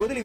వదిలి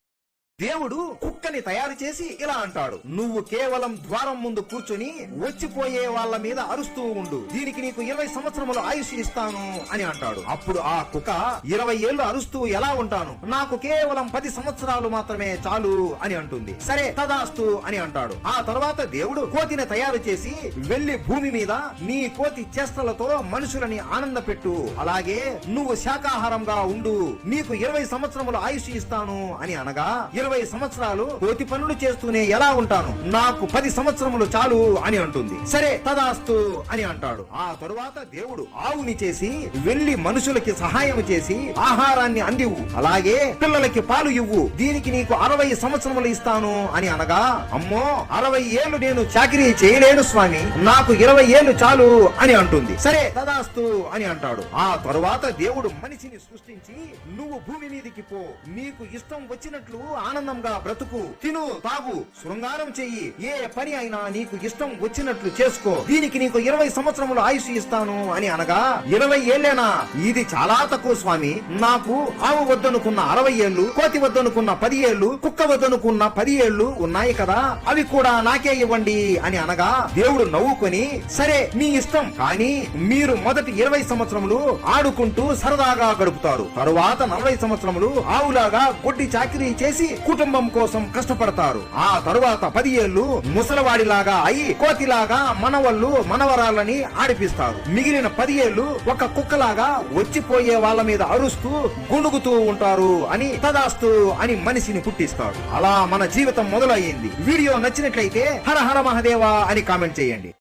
దేవుడు కుక్కని తయారు చేసి ఇలా అంటాడు, నువ్వు కేవలం ద్వారం ముందు కూర్చొని వచ్చిపోయే వాళ్ళ మీద అరుస్తూ ఉండు, దీనికి నీకు 20 సంవత్సరములు ఆయుష్ ఇస్తాను అని అంటాడు. అప్పుడు ఆ కుక్క 20 ఏళ్లు అరుస్తూ ఎలా ఉంటాను, నాకు కేవలం 10 సంవత్సరాలు మాత్రమే చాలు అని అంటుంది. సరే తదాస్తు అని అంటాడు. ఆ తర్వాత దేవుడు కోతిని తయారు చేసి వెళ్లి భూమి మీద నీ కోతి చేష్టలతో మనుషులని ఆనంద పెట్టు, అలాగే నువ్వు శాకాహారంగా ఉండు, నీకు 20 సంవత్సరములు ఆయుష్ ఇస్తాను అని అనగా 20 సంవత్సరాలు కోతి పనులు చేస్తూనే ఎలా ఉంటాను, నాకు 10 సంవత్సరములు చాలు అని అంటుంది. సరే తదాస్తు అని అంటాడు. ఆ తరువాత దేవుడు ఆవుని చేసి వెళ్లి మనుషులకి సహాయం చేసి ఆహారాన్ని అందివు, అలాగే పిల్లలకి పాలు ఇవ్వు, దీనికి నీకు 60 సంవత్సరములు ఇస్తాను అని అనగా, అమ్మో 60 ఏళ్లు నేను చాకిరీ చేయలేను స్వామి, నాకు 20 ఏళ్లు చాలు అని అంటుంది. సరే తదాస్తు అని అంటాడు. ఆ తరువాత దేవుడు మనిషిని సృష్టించి, నువ్వు భూమి మీదికి పో, నీకు ఇష్టం వచ్చినట్లు ఆనందంగా బ్రతుకు, తిను తాగు, శృంగారం చెయ్యి, ఏ పని అయినా నీకు ఇష్టం వచ్చినట్లు చేసుకో, దీనికి నీకు 20 సంవత్సరములు ఆయుష్ ఇస్తాను అని అనగా, 20 ఏళ్లేనా, ఇది చాలా తక్కువ స్వామి, నాకు ఆవు వద్దనుకున్న 60 ఏళ్లు, కోతి వద్దనుకున్న 10 ఏళ్లు, కుక్క వద్దనుకున్న 10 ఏళ్లు ఉన్నాయి కదా, అవి కూడా నాకే ఇవ్వండి అని అనగా, దేవుడు నవ్వుకొని, సరే నీ ఇష్టం, కానీ మీరు మొదటి 20 సంవత్సరములు ఆడుకుంటూ సరదాగా గడుపుతారు, తరువాత 40 సంవత్సరములు ఆవులాగా కొట్టి చాకిరీ చేసి కుటుంబం కోసం కష్టపడతారు, ఆ తరువాత 10 ఏళ్లు ముసలవాడిలాగా అయి కోతిలాగా మనవళ్ళు మనవరాళ్ళని ఆడిపిస్తారు, మిగిలిన 10 ఏళ్లు ఒక కుక్కలాగా వచ్చిపోయే వాళ్ళ మీద అరుస్తూ గుణుగుతూ ఉంటారు అని తదాస్తు అని మనిషిని పుట్టిస్తాడు. అలా మన జీవితం మొదలయ్యింది. వీడియో నచ్చినట్లయితే హర హర మహదేవా అని కామెంట్ చేయండి.